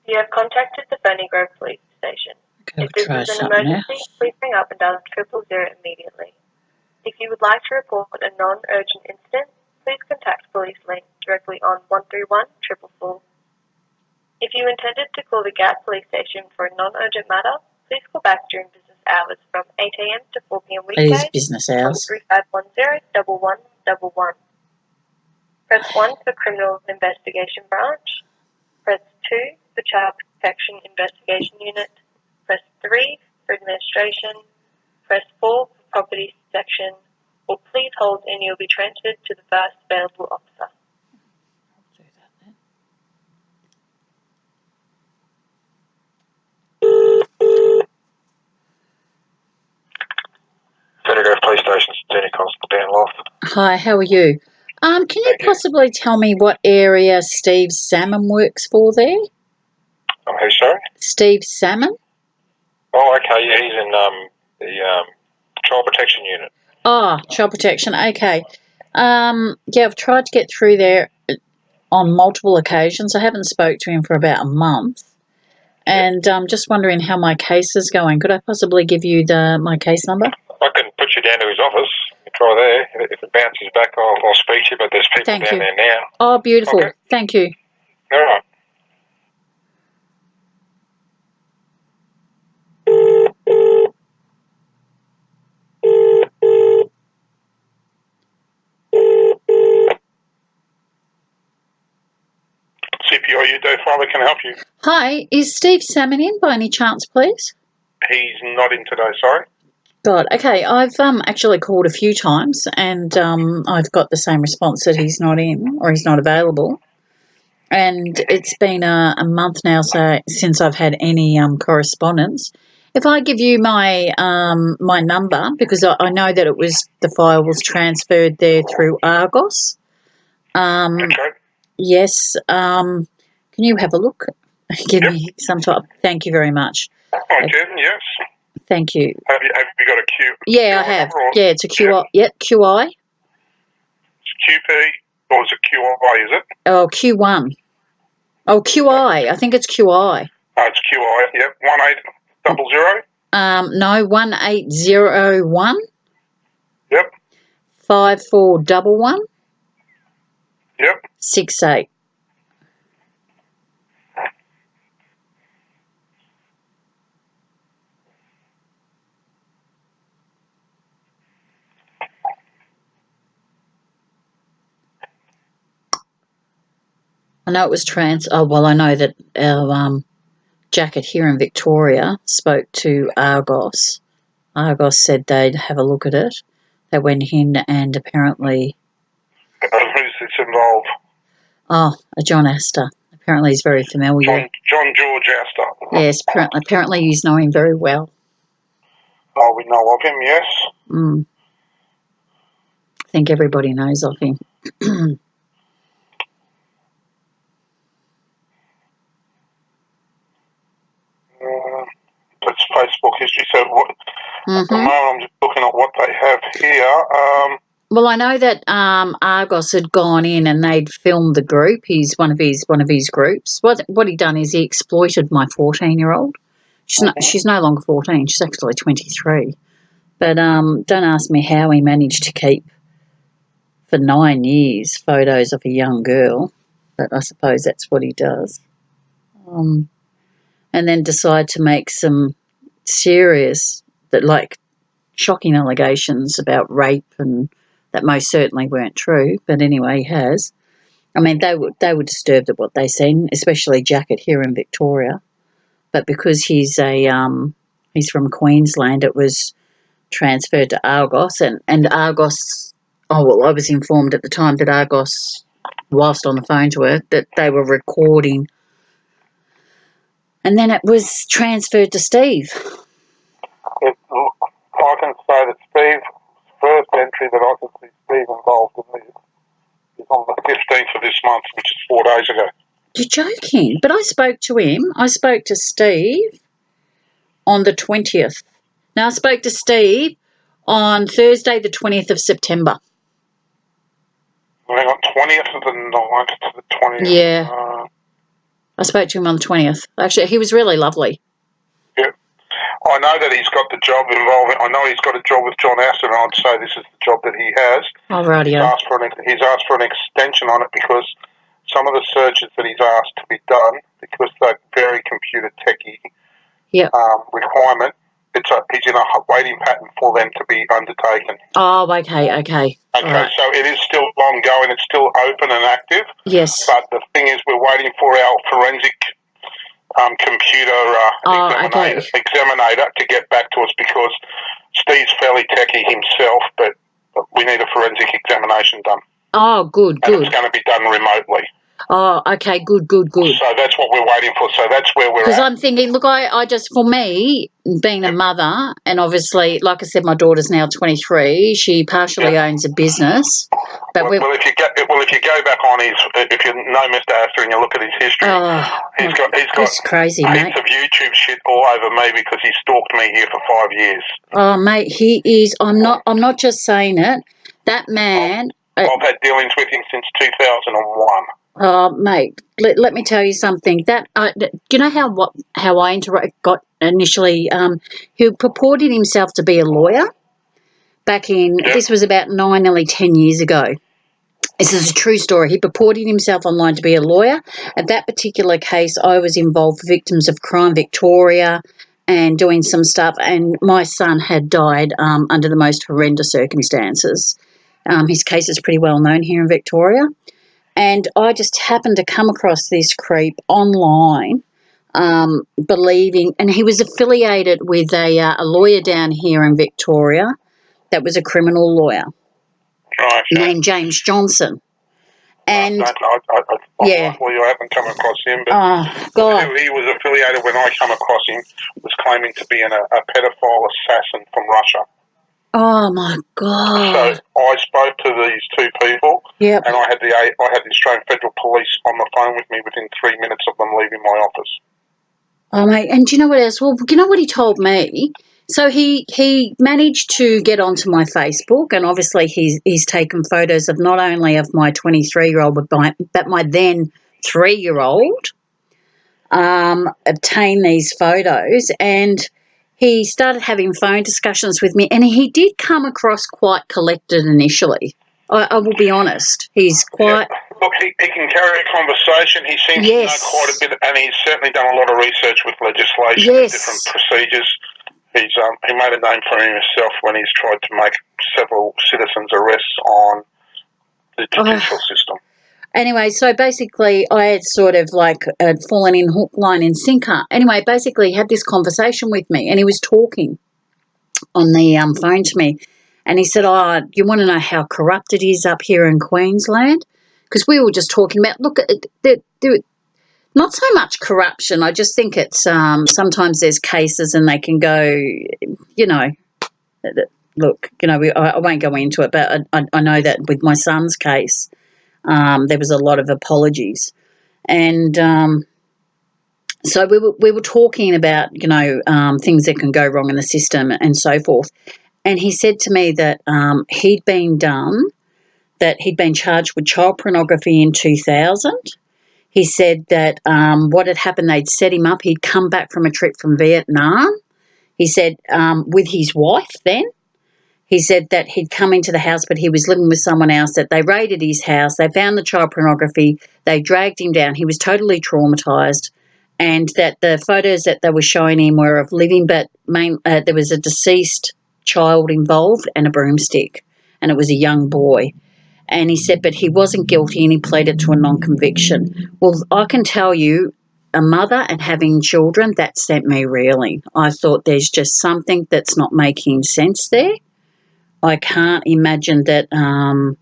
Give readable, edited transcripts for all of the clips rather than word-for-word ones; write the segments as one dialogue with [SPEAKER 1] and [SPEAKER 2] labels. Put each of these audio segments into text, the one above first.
[SPEAKER 1] You have contacted the Ferny Grove Police Station.
[SPEAKER 2] Okay,
[SPEAKER 1] If this
[SPEAKER 2] try
[SPEAKER 1] is an
[SPEAKER 2] something
[SPEAKER 1] emergency,
[SPEAKER 2] else.
[SPEAKER 1] please hang up and dial 000 immediately. If you would like to report a non-urgent incident, please contact Police Link directly on 131 444. If you intended to call the Gap Police Station for a non-urgent matter, please call back during business hours from 8 a.m. to 4 p.m.
[SPEAKER 2] It is
[SPEAKER 1] weekdays
[SPEAKER 2] business
[SPEAKER 1] on
[SPEAKER 2] hours.
[SPEAKER 1] 3510 1111. Press 1 for Criminal Investigation Branch. Press 2 for Child Protection Investigation Unit. Press 3 for Administration. Press 4 for Property Section. Or please hold and you'll be transferred to the first available officer.
[SPEAKER 2] Do that then.
[SPEAKER 3] Ferny Grove Police Station, Senior Constable Dan Loft.
[SPEAKER 2] Hi, how are you? Can you possibly tell me what area Steve Salmon works for there?
[SPEAKER 3] Who, sorry?
[SPEAKER 2] Steve Salmon?
[SPEAKER 3] Oh, okay, yeah, he's in the Child Protection Unit.
[SPEAKER 2] Oh, child protection, okay. Yeah, I've tried to get through there on multiple occasions. I haven't spoke to him for about a month. And I'm just wondering how my case is going. Could I possibly give you my case number?
[SPEAKER 3] I can put you down to his office. You try there. If it bounces back, I'll speak to you, but there's people down there now.
[SPEAKER 2] Oh, beautiful.
[SPEAKER 3] Okay.
[SPEAKER 2] Thank you.
[SPEAKER 3] All right. CPIU, Dave Father, can I help you?
[SPEAKER 2] Hi, is Steve Salmon in by any chance, please?
[SPEAKER 3] He's not in today, sorry.
[SPEAKER 2] God, okay. I've actually called a few times and I've got the same response that he's not in or he's not available. And it's been a month now since I've had any correspondence. If I give you my my number, because I know that the file was transferred there through Argos.
[SPEAKER 3] Okay.
[SPEAKER 2] Yes. Can you have a look? Give me some type. Thank you very much.
[SPEAKER 3] I can, yes.
[SPEAKER 2] Thank you.
[SPEAKER 3] Have you got a Q?
[SPEAKER 2] Yeah, I have. Yeah, it's a QI. Yep, QI.
[SPEAKER 3] It's QP, or is it QI, is it?
[SPEAKER 2] Oh, Q1. Oh, QI. I think it's QI.
[SPEAKER 3] Oh, it's QI, yep. 1800?
[SPEAKER 2] No, 1801.
[SPEAKER 3] Yep.
[SPEAKER 2] 5411.
[SPEAKER 3] Yep.
[SPEAKER 2] 68. I know it was I know that our jacket here in Victoria spoke to Argos. Argos said they'd have a look at it. They went in and apparently...
[SPEAKER 3] Who's this involved?
[SPEAKER 2] Oh, a John Aster. Apparently he's very familiar.
[SPEAKER 3] John George Aster.
[SPEAKER 2] Yes, apparently he's know him very well.
[SPEAKER 3] Oh, we know of him, yes.
[SPEAKER 2] I think everybody knows of him.
[SPEAKER 3] That's Facebook history. So at the moment I'm just looking at what they have here.
[SPEAKER 2] Well, I know that Argos had gone in and they'd filmed the group. He's one of his groups. What he done is he exploited my 14-year-old. She's no longer 14. She's actually 23. But don't ask me how he managed to keep for 9 years photos of a young girl. But I suppose that's what he does. And then decide to make some serious, shocking allegations about rape and that most certainly weren't true. But anyway, he has. I mean, they were disturbed at what they seen, especially Jacket here in Victoria. But because he's from Queensland, it was transferred to Argos, and Argos. Oh well, I was informed at the time that Argos, whilst on the phone to her, that they were recording, and then it was transferred to Steve.
[SPEAKER 3] I can say that Steve's first entry that I could see Steve involved in this is on the 15th of this month, which is 4 days ago.
[SPEAKER 2] You're joking. But I spoke to him. I spoke to Steve on the 20th. Now, I spoke to Steve on Thursday, the 20th of September.
[SPEAKER 3] Hang on, 20th of the 9th to the 20th.
[SPEAKER 2] Yeah. I spoke to him on the 20th. Actually, he was really lovely.
[SPEAKER 3] Yeah. I know that he's got the job involving. I know he's got a job with John Aster, and I'd say this is the job that he has.
[SPEAKER 2] Oh, rightio.
[SPEAKER 3] He's asked for an extension on it because some of the searches that he's asked to be done, because they're very computer techy requirement, he's in a waiting pattern for them to be undertaken.
[SPEAKER 2] Oh, okay.
[SPEAKER 3] Okay,
[SPEAKER 2] Right.
[SPEAKER 3] so it is still ongoing. It's still open and active.
[SPEAKER 2] Yes.
[SPEAKER 3] But the thing is, we're waiting for our forensic computer examinator to get back to us, because Steve's fairly techy himself, but we need a forensic examination done.
[SPEAKER 2] Oh, good.
[SPEAKER 3] And it's going to be done remotely.
[SPEAKER 2] Oh, okay, good.
[SPEAKER 3] So that's what we're waiting for. So that's where we're at.
[SPEAKER 2] Because I'm thinking, look, I just, for me, being a mother, and obviously, like I said, my daughter's now 23. She partially owns a business. But
[SPEAKER 3] well, if you go back on if you know Mr. Aster and you look at his history, he's got
[SPEAKER 2] crazy,
[SPEAKER 3] heaps
[SPEAKER 2] mate.
[SPEAKER 3] of YouTube shit all over me because he stalked me here for 5 years.
[SPEAKER 2] Oh, mate, he is. I'm not just saying it. That man.
[SPEAKER 3] I've had dealings with him since 2001.
[SPEAKER 2] Oh, mate, let me tell you something. That do you know how I got initially? He purported himself to be a lawyer back in.
[SPEAKER 3] Yep.
[SPEAKER 2] This was about 9, nearly 10 years ago. This is a true story. He purported himself online to be a lawyer. At that particular case, I was involved with Victims of Crime Victoria and doing some stuff. And my son had died under the most horrendous circumstances. His case is pretty well known here in Victoria. And I just happened to come across this creep online, believing, and he was affiliated with a lawyer down here in Victoria that was a criminal lawyer named James Johnson. And
[SPEAKER 3] I haven't come across him, but
[SPEAKER 2] God.
[SPEAKER 3] Who he was affiliated when I come across him was claiming to be a pedophile assassin from Russia.
[SPEAKER 2] Oh my God!
[SPEAKER 3] So I spoke to these two people,
[SPEAKER 2] and
[SPEAKER 3] I had the Australian Federal Police on the phone with me within 3 minutes of them leaving my office.
[SPEAKER 2] Oh mate, and do you know what else? Well, you know what he told me. So he managed to get onto my Facebook, and obviously he's taken photos of not only of my 23-year-old but my then 3-year-old. Obtained these photos, and he started having phone discussions with me, and he did come across quite collected initially. I will be honest. He's quite...
[SPEAKER 3] Yeah. Look, he can carry a conversation. He seems to know quite a bit, and he's certainly done a lot of research with legislation and different procedures. He made a name for himself when he's tried to make several citizens' arrests on the judicial system.
[SPEAKER 2] Anyway, so basically I had sort of fallen in hook, line and sinker. Anyway, basically he had this conversation with me, and he was talking on the phone to me, and he said, you want to know how corrupt it is up here in Queensland? Because we were just talking about, look, not so much corruption. I just think it's sometimes there's cases and they can go, look, I won't go into it, but I know that with my son's case, there was a lot of apologies. And so we were talking about, things that can go wrong in the system and so forth. And he said to me that he'd been charged with child pornography in 2000. He said that what had happened, they'd set him up. He'd come back from a trip from Vietnam. He said with his wife then. He said that he'd come into the house, but he was living with someone else, that they raided his house. They found the child pornography. They dragged him down. He was totally traumatised, and that the photos that they were showing him were of living, but there was a deceased child involved and a broomstick, and it was a young boy. And he said, but he wasn't guilty, and he pleaded to a non-conviction. Well, I can tell you, a mother and having children, that sent me reeling. I thought there's just something that's not making sense there. I can't imagine that. And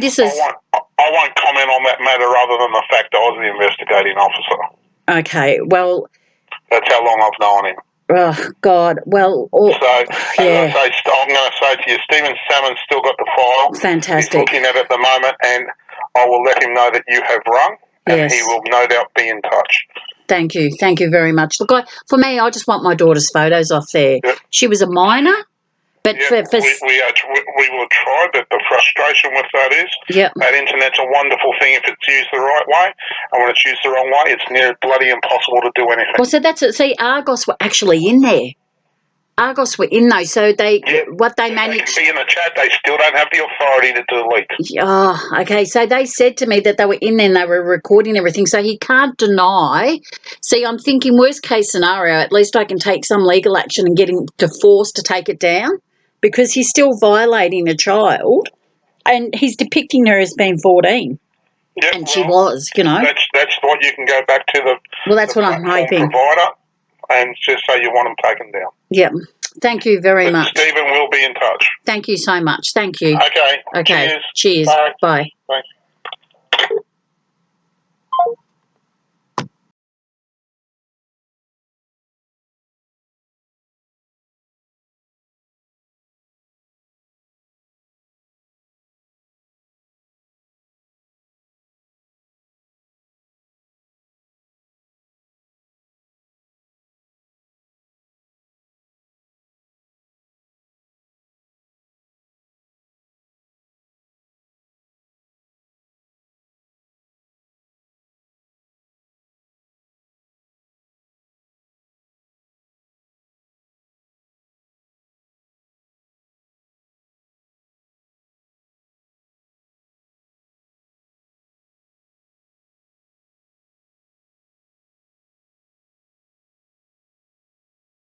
[SPEAKER 2] this is.
[SPEAKER 3] I won't comment on that matter other than the fact I was the investigating officer.
[SPEAKER 2] Okay, well.
[SPEAKER 3] That's how long I've known him.
[SPEAKER 2] Oh, God. Well.
[SPEAKER 3] As I say, I'm going to say to you, Stephen Salmon's still got the file.
[SPEAKER 2] Fantastic.
[SPEAKER 3] He's looking at it at the moment, and I will let him know that you have rung, and he will no doubt be in touch.
[SPEAKER 2] Thank you. Thank you very much. Look, for me, I just want my daughter's photos off there.
[SPEAKER 3] Yep.
[SPEAKER 2] She was a minor. But
[SPEAKER 3] we will try, but the frustration with that is that internet's a wonderful thing if it's used the right way, and when it's used the wrong way, it's near bloody impossible to do anything.
[SPEAKER 2] Well, so that's it. See, Argos were actually in there. Argos were in those, so they managed.
[SPEAKER 3] They can be in the chat. They still don't have the authority to delete.
[SPEAKER 2] Oh, okay. So they said to me that they were in there and they were recording everything. So he can't deny. See, I'm thinking worst case scenario. At least I can take some legal action and get him forced to take it down because he's still violating a child, and he's depicting her as being 14.
[SPEAKER 3] Yep,
[SPEAKER 2] and she was, you know.
[SPEAKER 3] That's what you can go back to the.
[SPEAKER 2] Well, that's what I'm hoping.
[SPEAKER 3] Provider. And just say you want them taken down.
[SPEAKER 2] Yep. Thank you very much.
[SPEAKER 3] Stephen will be in touch.
[SPEAKER 2] Thank you so much. Thank you.
[SPEAKER 3] Okay.
[SPEAKER 2] Cheers. Bye.
[SPEAKER 3] Bye.